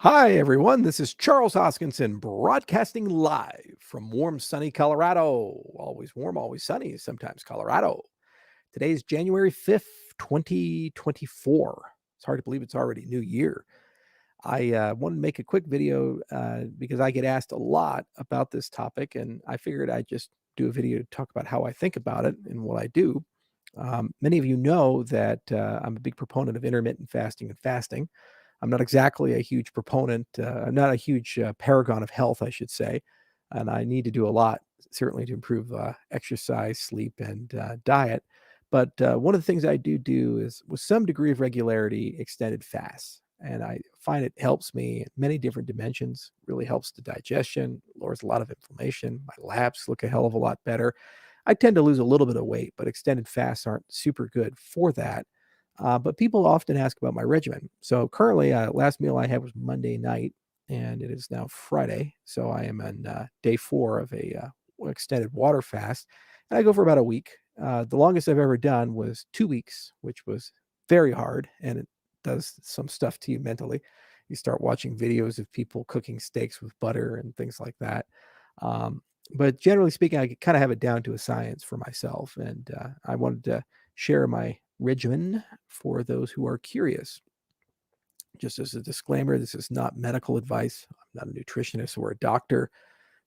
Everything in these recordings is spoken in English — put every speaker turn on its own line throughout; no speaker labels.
Hi, everyone. This is Charles Hoskinson broadcasting live from warm, sunny Colorado. Always warm, always sunny, sometimes Colorado. Today is January 5th, 2024. It's hard to believe it's already New Year. I wanted to make a quick video because I get asked a lot about this topic, and I figured I'd just do a video to talk about how I think about it and what I do. Many of you know that I'm a big proponent of intermittent fasting and fasting. I'm not exactly a huge proponent. I'm not a huge paragon of health, I should say, and I need to do a lot, certainly, to improve exercise, sleep, and diet. But one of the things I do is, with some degree of regularity, extended fasts, and I find it helps me in many different dimensions. Really helps the digestion, lowers a lot of inflammation. My labs look a hell of a lot better. I tend to lose a little bit of weight, but extended fasts aren't super good for that. But people often ask about my regimen. So currently, last meal I had was Monday night, and it is now Friday. So I am on day 4 of a extended water fast, and I go for about a week. The longest I've ever done was 2 weeks, which was very hard, and it does some stuff to you mentally. You start watching videos of people cooking steaks with butter and things like that. Um, but generally speaking, I kind of have it down to a science for myself, and I wanted to share my regimen for those who are curious. Just as a disclaimer, this is not medical advice. I'm not a nutritionist or a doctor.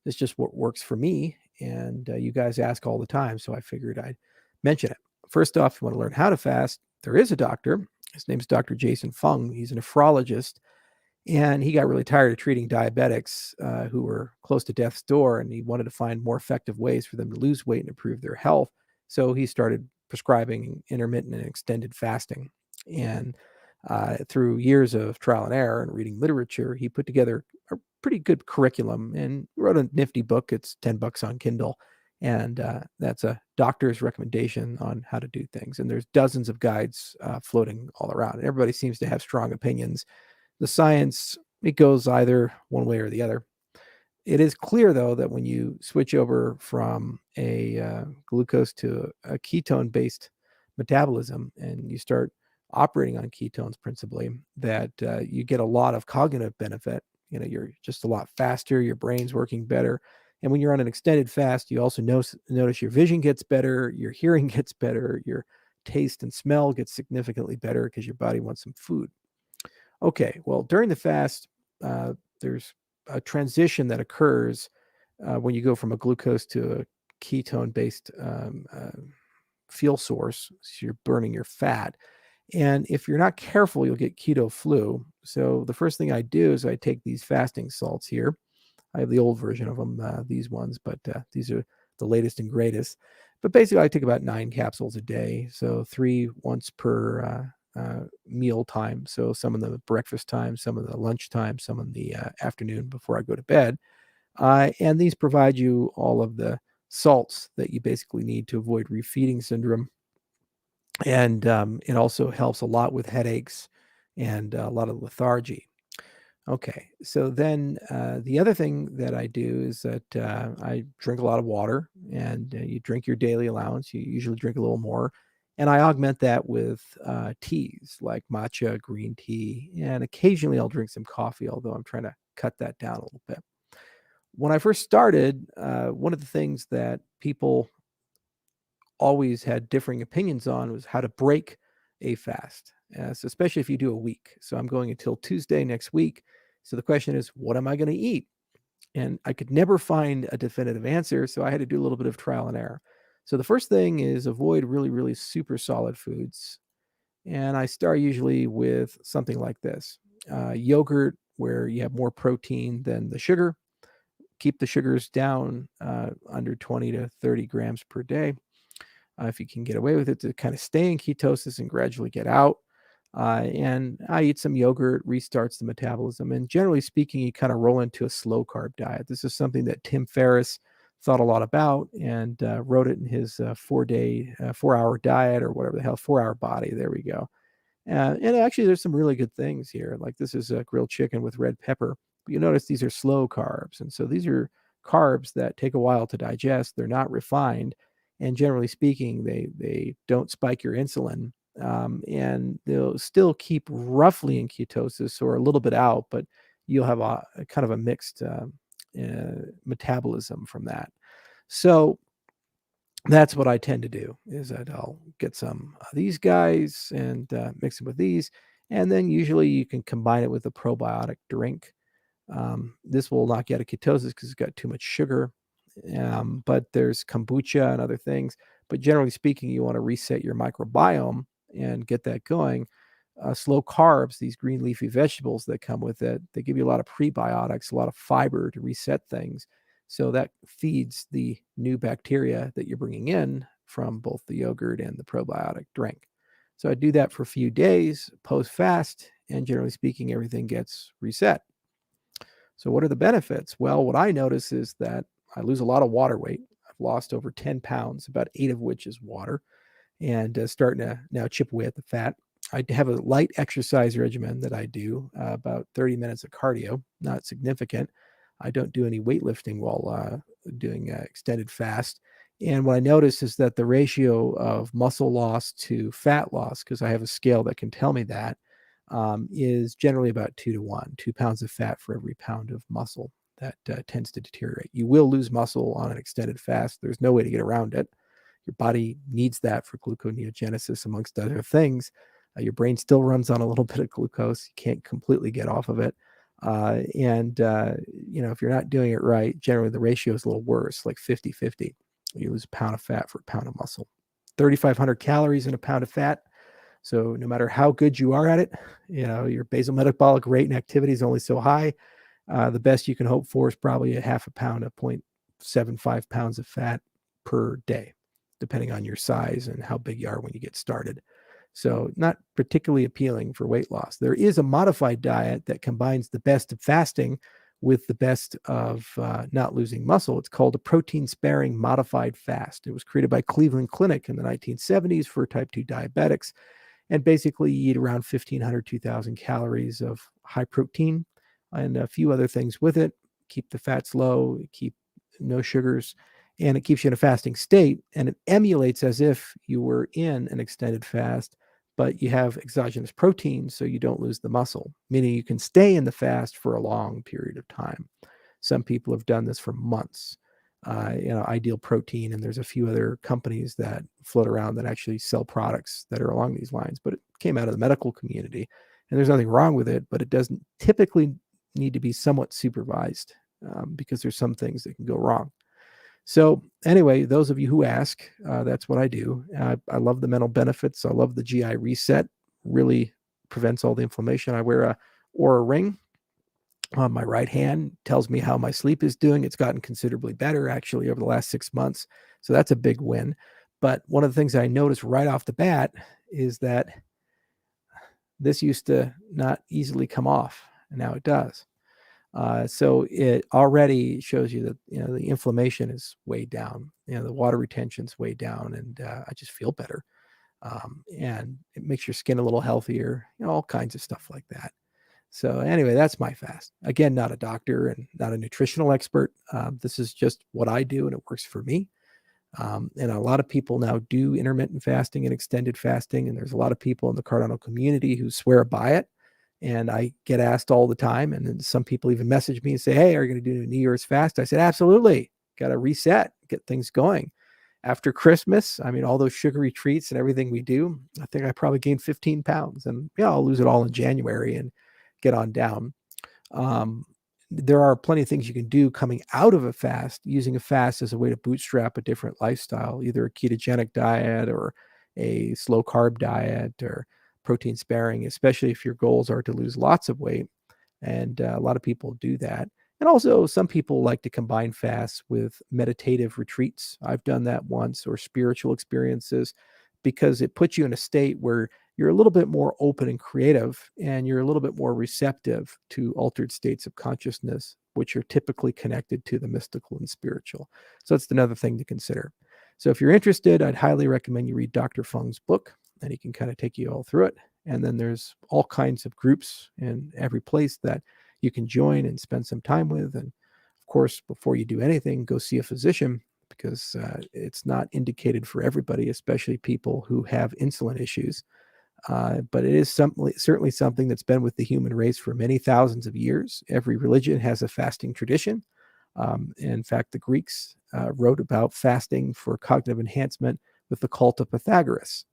It's just what works for me. And you guys ask all the time, so I figured I'd mention it. First off, if you want to learn how to fast, there is a doctor. His name's Dr. Jason Fung. He's a nephrologist, and he got really tired of treating diabetics who were close to death's door, and he wanted to find more effective ways for them to lose weight and improve their health. So he started prescribing intermittent and extended fasting. And through years of trial and error and reading literature, he put together a pretty good curriculum and wrote a nifty book. It's $10 on Kindle. And that's a doctor's recommendation on how to do things. And there's dozens of guides floating all around. And everybody seems to have strong opinions. The science, it goes either one way or the other. It is clear, though, that when you switch over from a glucose to a ketone-based metabolism and you start operating on ketones principally, that you get a lot of cognitive benefit. You know, you're just a lot faster, your brain's working better. And when you're on an extended fast, you also notice your vision gets better, your hearing gets better, your taste and smell gets significantly better because your body wants some food. Okay, well, during the fast, there's a transition that occurs when you go from a glucose to a ketone-based fuel source. So you're burning your fat. And if you're not careful, you'll get keto flu. So the first thing I do is I take these fasting salts here. I have the old version of them, these ones, but these are the latest and greatest. But basically, I take about 9 capsules a day, so 3 once per meal time. So some of the breakfast time, some of the lunch time, some in the afternoon before I go to bed. And these provide you all of the salts that you basically need to avoid refeeding syndrome. And it also helps a lot with headaches and a lot of lethargy. Okay, so then the other thing that I do is that I drink a lot of water, and you drink your daily allowance. You usually drink a little more, and I augment that with teas like matcha, green tea, and occasionally I'll drink some coffee, although I'm trying to cut that down a little bit. When I first started, one of the things that people always had differing opinions on was how to break a fast, so especially if you do a week. So I'm going until Tuesday next week. So the question is, what am I going to eat? And I could never find a definitive answer, so I had to do a little bit of trial and error. So the first thing is avoid really, really super solid foods. And I start usually with something like this: yogurt, where you have more protein than the sugar. Keep the sugars down under 20 to 30 grams per day if you can get away with it, to kind of stay in ketosis and gradually get out. And I eat some yogurt, restarts the metabolism. And generally speaking, you kind of roll into a slow carb diet. This is something that Tim Ferriss thought a lot about and wrote it in his 4-hour diet, or whatever the hell, 4-hour body. There we go. And actually, there's some really good things here. Like, this is a grilled chicken with red pepper. But you notice these are slow carbs. And so these are carbs that take a while to digest. They're not refined. And generally speaking, they don't spike your insulin. And they'll still keep roughly in ketosis or a little bit out, but you'll have a kind of a mixed metabolism from that. So that's what I tend to do, is that I'll get some of these guys and mix them with these. And then usually you can combine it with a probiotic drink. This will knock you out of ketosis because it's got too much sugar. But there's kombucha and other things. But generally speaking, you want to reset your microbiome and get that going. Slow carbs, these green leafy vegetables that come with it, they give you a lot of prebiotics, a lot of fiber to reset things. So that feeds the new bacteria that you're bringing in from both the yogurt and the probiotic drink. So I do that for a few days post fast, and generally speaking, everything gets reset. So what are the benefits? Well, what I notice is that I lose a lot of water weight. I've lost over 10 pounds, about 8 of which is water, and starting to now chip away at the fat. I have a light exercise regimen that I do, about 30 minutes of cardio, not significant. I don't do any weightlifting while doing extended fast. And what I notice is that the ratio of muscle loss to fat loss, because I have a scale that can tell me that, is generally about 2 to 1, 2 pounds of fat for every pound of muscle that tends to deteriorate. You will lose muscle on an extended fast. There's no way to get around it. Your body needs that for gluconeogenesis, amongst other things. Your brain still runs on a little bit of glucose. You can't completely get off of it. If you're not doing it right, generally the ratio is a little worse, like 50-50. You lose a pound of fat for a pound of muscle. 3,500 calories in a pound of fat. So no matter how good you are at it, your basal metabolic rate and activity is only so high. The best you can hope for is probably a half a pound of 0.75 pounds of fat per day, depending on your size and how big you are when you get started. So not particularly appealing for weight loss. There is a modified diet that combines the best of fasting with the best of not losing muscle. It's called a protein-sparing modified fast. It was created by Cleveland Clinic in the 1970s for type 2 diabetics. And basically you eat around 1,500, 2,000 calories of high protein and a few other things with it. Keep the fats low, keep no sugars, and it keeps you in a fasting state. And it emulates as if you were in an extended fast, but you have exogenous protein, so you don't lose the muscle, meaning you can stay in the fast for a long period of time. Some people have done this for months. Ideal Protein, and there's a few other companies that float around that actually sell products that are along these lines, but it came out of the medical community, and there's nothing wrong with it, but it doesn't typically need to be somewhat supervised because there's some things that can go wrong. So anyway, those of you who ask, that's what I do. I love the mental benefits. I love the GI reset. Really prevents all the inflammation. I wear a Oura ring on my right hand, tells me how my sleep is doing. It's gotten considerably better actually over the last 6 months. So that's a big win. But one of the things I noticed right off the bat is that this used to not easily come off, and now it does. So it already shows you that the inflammation is way down, the water retention's way down, and I just feel better. And it makes your skin a little healthier, all kinds of stuff like that. So anyway, that's my fast. Again, not a doctor and not a nutritional expert. This is just what I do, and it works for me. And a lot of people now do intermittent fasting and extended fasting, and there's a lot of people in the Cardano community who swear by it. And I get asked all the time, and then some people even message me and say, "Hey, are you going to do a New Year's fast?" I said, "Absolutely. Got to reset, get things going." After Christmas, I mean, all those sugary treats and everything we do, I think I probably gained 15 pounds, and I'll lose it all in January and get on down. There are plenty of things you can do coming out of a fast, using a fast as a way to bootstrap a different lifestyle, either a ketogenic diet or a slow carb diet or protein sparing, especially if your goals are to lose lots of weight. And a lot of people do that. And also some people like to combine fasts with meditative retreats. I've done that once, or spiritual experiences, because it puts you in a state where you're a little bit more open and creative, and you're a little bit more receptive to altered states of consciousness, which are typically connected to the mystical and spiritual. So it's another thing to consider. So if you're interested, I'd highly recommend you read Dr. Fung's book, and he can kind of take you all through it. And then there's all kinds of groups in every place that you can join and spend some time with. And of course, before you do anything, go see a physician, because it's not indicated for everybody, especially people who have insulin issues. but it is certainly something that's been with the human race for many thousands of years. Every religion has a fasting tradition. In fact, the Greeks wrote about fasting for cognitive enhancement with the cult of Pythagoras,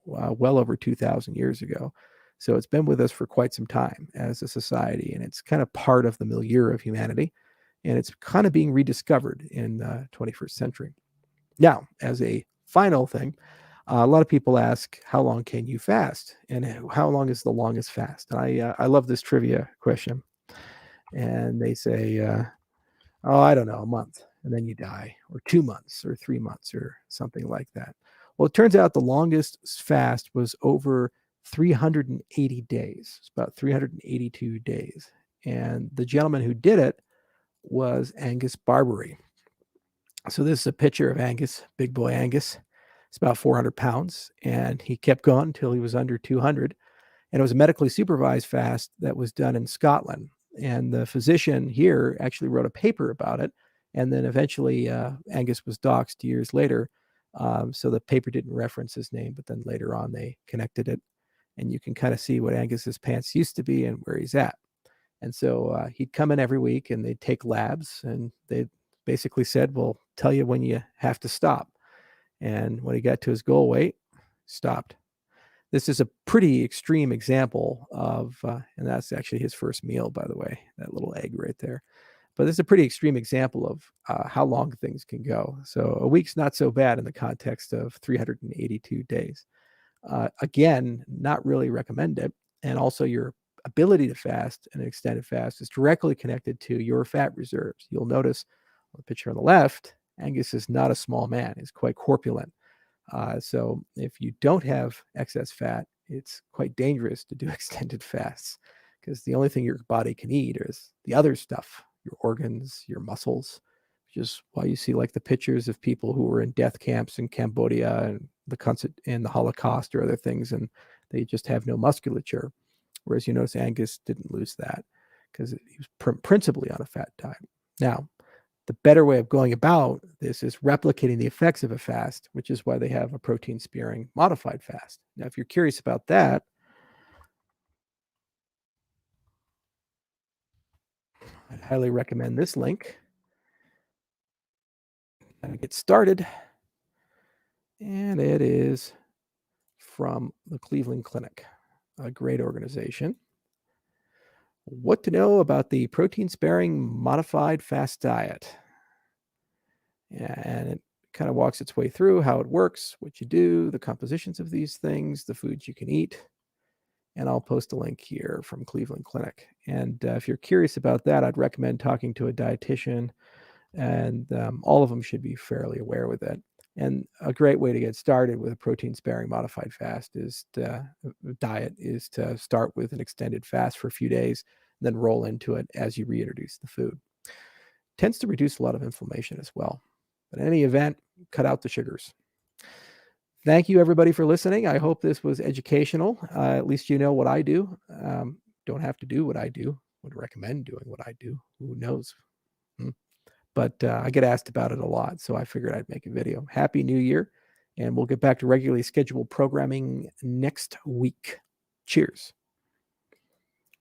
well over 2,000 years ago. So it's been with us for quite some time as a society, and it's kind of part of the milieu of humanity, and it's kind of being rediscovered in the 21st century. Now, as a final thing, a lot of people ask, how long can you fast? And how long is the longest fast? And I love this trivia question. And they say, oh, I don't know, a month, and then you die, or 2 months, or 3 months, or something like that. Well, it turns out the longest fast was over 380 days. It's about 382 days. And the gentleman who did it was Angus Barbary. So this is a picture of Angus, big boy Angus. It's about 400 pounds, and he kept going until he was under 200. And it was a medically supervised fast that was done in Scotland. And the physician here actually wrote a paper about it. And then eventually Angus was doxxed years later. So the paper didn't reference his name, but then later on they connected it. And you can kind of see what Angus's pants used to be and where he's at. And so he'd come in every week and they'd take labs, and they basically said, we'll tell you when you have to stop. And when he got to his goal weight, stopped. This is a pretty extreme example of, and that's actually his first meal, by the way, that little egg right there. But this is a pretty extreme example of how long things can go. So a week's not so bad in the context of 382 days. Again, not really recommended. And also your ability to fast an extended fast is directly connected to your fat reserves. You'll notice on the picture on the left, Angus is not a small man. He's quite corpulent. So if you don't have excess fat, it's quite dangerous to do extended fasts, because the only thing your body can eat is the other stuff, your organs, your muscles, which is why you see like the pictures of people who were in death camps in Cambodia and the Holocaust or other things, and they just have no musculature. Whereas you notice Angus didn't lose that because he was principally on a fat diet. Now, the better way of going about this is replicating the effects of a fast, which is why they have a protein-sparing modified fast. Now, if you're curious about that, I'd highly recommend this link. Get started. And it is from the Cleveland Clinic, a great organization. What to know about the protein-sparing modified fast diet. And it kind of walks its way through how it works, what you do, the compositions of these things, the foods you can eat. And I'll post a link here from Cleveland Clinic. And if you're curious about that, I'd recommend talking to a dietitian, and all of them should be fairly aware with it. And a great way to get started with a protein-sparing modified fast diet is to start with an extended fast for a few days, then roll into it as you reintroduce the food. Tends to reduce a lot of inflammation as well. But in any event, cut out the sugars. Thank you, everybody, for listening. I hope this was educational. At least you know what I do. Don't have to do what I do. Would recommend doing what I do. Who knows? But I get asked about it a lot, so I figured I'd make a video. Happy New Year, and we'll get back to regularly scheduled programming next week. Cheers.